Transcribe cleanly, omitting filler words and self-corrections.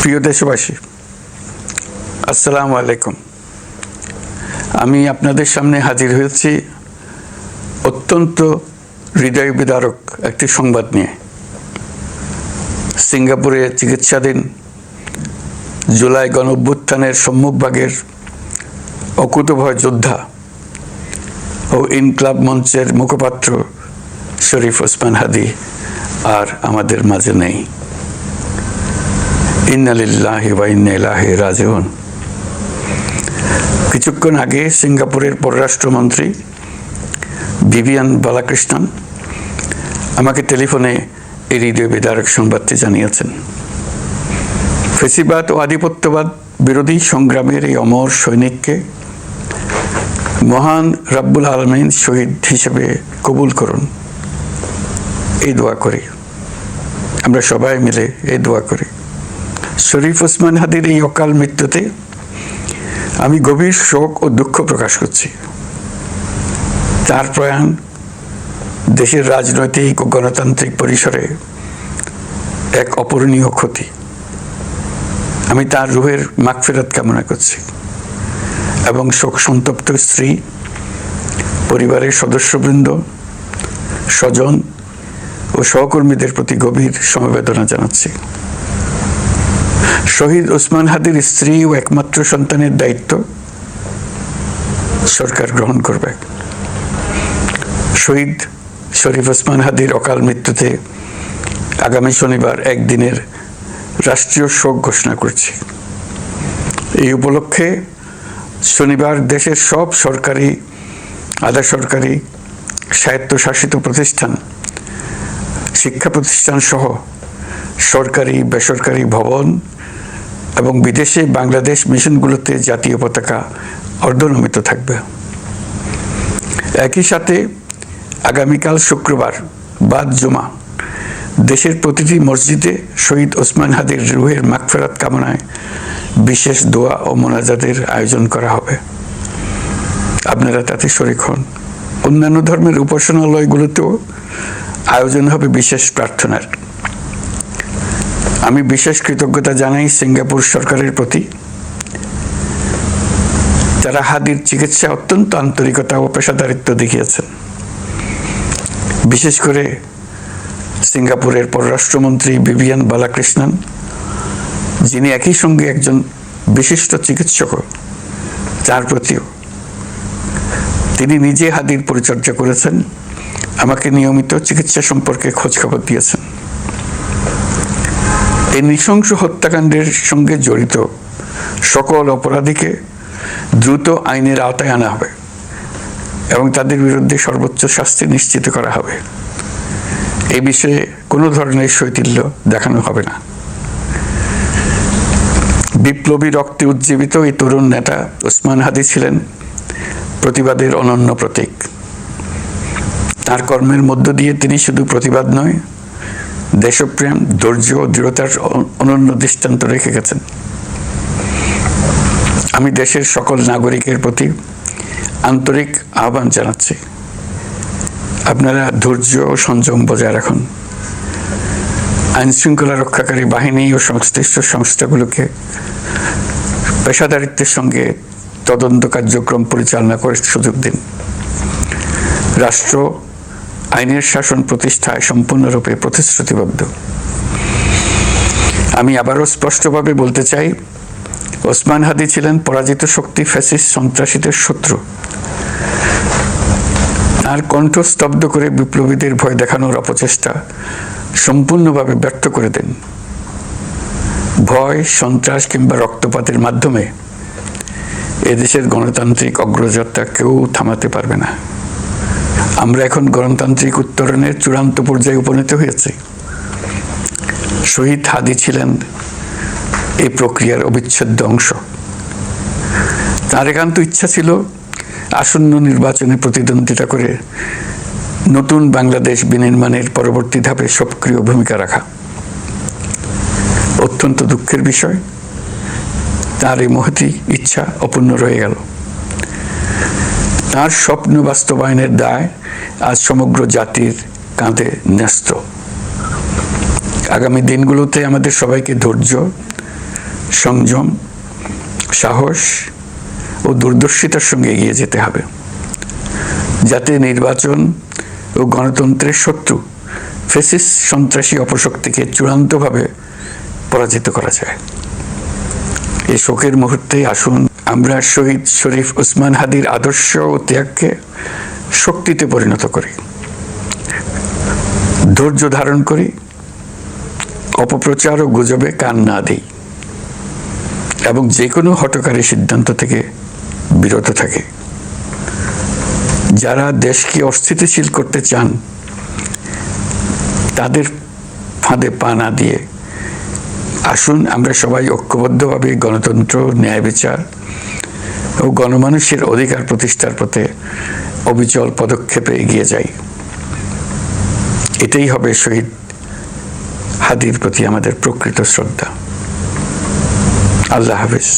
প্রিয় দেশবাসী, আসসালামু আলাইকুম। আমি আপনাদের সামনে হাজির হয়েছি অত্যন্ত হৃদয় বিদারক একটি সংবাদ নিয়ে। সিঙ্গাপুরে চিকিৎসাধীন জুলাই গণঅভ্যুত্থানের সম্মুখভাগের অকুতোভয় যোদ্ধা ও ইনকলাব মঞ্চের মুখপাত্র শরীফ ওসমান হাদী আর আমাদের মাঝে নেই। ইন্না লিল্লাহি ওয়া ইন্না ইলাইহি রাজিউন। কিছুক্ষণ আগে সিঙ্গাপুরের পররাষ্ট্রমন্ত্রী ভিভিয়ান বালাকৃষ্ণন আমাকে টেলিফোনে এই হৃদয় বিদারক সংবাদটি জানিয়েছেন। ফেসিবাদ ও আধিপত্যবাদ বিরোধী সংগ্রামের এই অমর সৈনিককে মহান রাব্বুল আলামিন শহীদ হিসেবে কবুল করুন, এই দোয়া করি। আমরা সবাই মিলে এই দোয়া করি। শরীফ ওসমান হাদীর এই অকাল মৃত্যুতে আমি গভীর শোক ও দুঃখ প্রকাশ করছি। তার প্রয়াণ দেশের রাজনৈতিক ও গণতান্ত্রিক পরিসরে এক অপূরণীয় ক্ষতি। আমি তার রুহের মাগফিরাত কামনা করছি এবং শোক সন্তপ্ত স্ত্রী, পরিবারের সদস্যবৃন্দ, স্বজন ও সহকর্মীদের প্রতি গভীর সমবেদনা জানাচ্ছি। শহীদ ওসমান হাদীর স্ত্রী ও একমাত্র সন্তানের দায়িত্ব সরকার গ্রহণ করবে। শহীদ শরীফ ওসমান হাদীর অকাল মৃত্যুতে আগামী শনিবার একদিনের রাষ্ট্রীয় শোক ঘোষণা করছি। এই উপলক্ষে শনিবার দেশের সব সরকারি, আধা সরকারি, স্বায়ত্তশাসিত প্রতিষ্ঠান, শিক্ষা প্রতিষ্ঠান সহ সরকারি বেসরকারি ভবন এবং বিদেশে বাংলাদেশ মিশনগুলোতে জাতীয় পতাকা অর্ধনমিত থাকবে। একই সাথে আগামীকাল শুক্রবার বাদ জুমা দেশের প্রতিটি মসজিদে শহীদ ওসমান হাদীর রুহের মাগফিরাত কামনায় বিশেষ দোয়া ও মোনাজাতের আয়োজন করা হবে। আপনারা তাতে শরীক হন। অন্যান্য ধর্মের উপাসনালয়গুলোতেও আয়োজন হবে বিশেষ প্রার্থনার। আমি বিশেষ কৃতজ্ঞতা জানাই সিঙ্গাপুর সরকারের প্রতি। যারা হাদীর চিকিৎসা অত্যন্ত আন্তরিকতা ও পেশাদারিত্ব দেখিয়েছেন। বিশেষ করে সিঙ্গাপুরের পররাষ্ট্রমন্ত্রী ভিভিয়ান বালাকৃষ্ণন, যিনি একই সঙ্গে একজন বিশিষ্ট চিকিৎসক, তার প্রতিও। তিনি নিজে হাদীর পরিচর্যা করেছেন, আমাকে নিয়মিত চিকিৎসা সম্পর্কে খোঁজখবর দিয়েছেন। এই নৃশংস হত্যাকাণ্ডের সঙ্গে জড়িত সকল অপরাধীকে দ্রুত আইনের আওতায় আনা হবে এবং তাদের বিরুদ্ধে সর্বোচ্চ শাস্তি নিশ্চিত করা হবে। এই বিষয়ে কোনো ধরনের শৈথিল্য দেখানো হবে না। বিপ্লবী রক্তে উজ্জীবিত এই তরুণ নেতা ওসমান হাদী ছিলেন প্রতিবাদের অনন্য প্রতীক। তার কর্মের মধ্য দিয়ে তিনি শুধু প্রতিবাদ নয়, দেশপ্রেম, ধৈর্য ও দৃঢ়তার অনন্য দৃষ্টান্ত রেখে গেছেন। আমি দেশের সকল নাগরিকের প্রতি আন্তরিক আহ্বান জানাচ্ছি, আপনারা ধৈর্য ও সংযম বজায় রাখুন। আইন শৃঙ্খলা রক্ষাকারী বাহিনী ও সংশ্লিষ্ট সংস্থাগুলোকে পেশাদারিত্বের সঙ্গে তদন্ত কার্যক্রম পরিচালনা করে সুযোগ দিন। রাষ্ট্র আইনের শাসন প্রতিষ্ঠায় সম্পূর্ণরূপে প্রতিশ্রুতিবদ্ধ। আমি আবারও স্পষ্টভাবে বলতে চাই, ওসমান হাদী ছিলেন পরাজিত শক্তি ফ্যাসিস্ট সন্ত্রাসীদের শত্রু। তার কণ্ঠ স্তব্ধ করে বিপ্লবীদের ভয় দেখানোর অপচেষ্টা সম্পূর্ণভাবে ব্যর্থ করে দেন। ভয়, সন্ত্রাস কিংবা রক্তপাতের মাধ্যমে এদেশের গণতান্ত্রিক অগ্রযাত্রা কেউ থামাতে পারবে না। আমরা এখন গণতান্ত্রিক উত্তরণের চূড়ান্ত পর্যায়ে উপনীত হয়েছি। শহীদ হাদী ছিলেন এই প্রক্রিয়ার অবিচ্ছেদ্য অংশ। তার একান্ত ইচ্ছা ছিল আসন্ন নির্বাচনে প্রতিদ্বন্দ্বিতা করে নতুন বাংলাদেশ বিনির্মাণের পরবর্তী ধাপে সক্রিয় ভূমিকা রাখা। অত্যন্ত দুঃখের বিষয়, তার এই মহতী ইচ্ছা অপূর্ণ রয়ে গেল। তার স্বপ্ন বাস্তবায়নের দায় আজ সমগ্র জাতির কাঁধে ন্যস্ত। আগামী দিনগুলোতে আমাদের সবাইকে ধৈর্য সংযম, সাহস ও দূরদর্শিতার সঙ্গে এগিয়ে যেতে হবে, যাতে নির্বাচন ও গণতন্ত্রের শত্রু ফ্যাসিস্ট সন্ত্রাসী অপশক্তিকে চূড়ান্তভাবে পরাজিত করা যায়। এই শোকের মুহূর্তে আসুন আমরা শহীদ শরীফ ওসমান হাদির আদর্শ ও ত্যাগকে শক্তিতে পরিণত করি, ধৈর্য ধারণ করি, অপপ্রচার ও গুজবে কান না দিই এবং যে কোনো হঠকারী সিদ্ধান্ত থেকে বিরত থাকে। যারা দেশকে অস্থিতিশীল করতে চান তাদের ফাঁদে পা না দিয়ে আসুন আমরা সবাই ঐক্যবদ্ধভাবে গণতন্ত্র, ন্যায় বিচার ও গণমানুষের অধিকার প্রতিষ্ঠার পথে অবিচল পদক্ষেপে এগিয়ে যাই। এটাই হবে শহীদ হাদির প্রতি আমাদের প্রকৃত শ্রদ্ধা। আল্লাহ হাফেজ।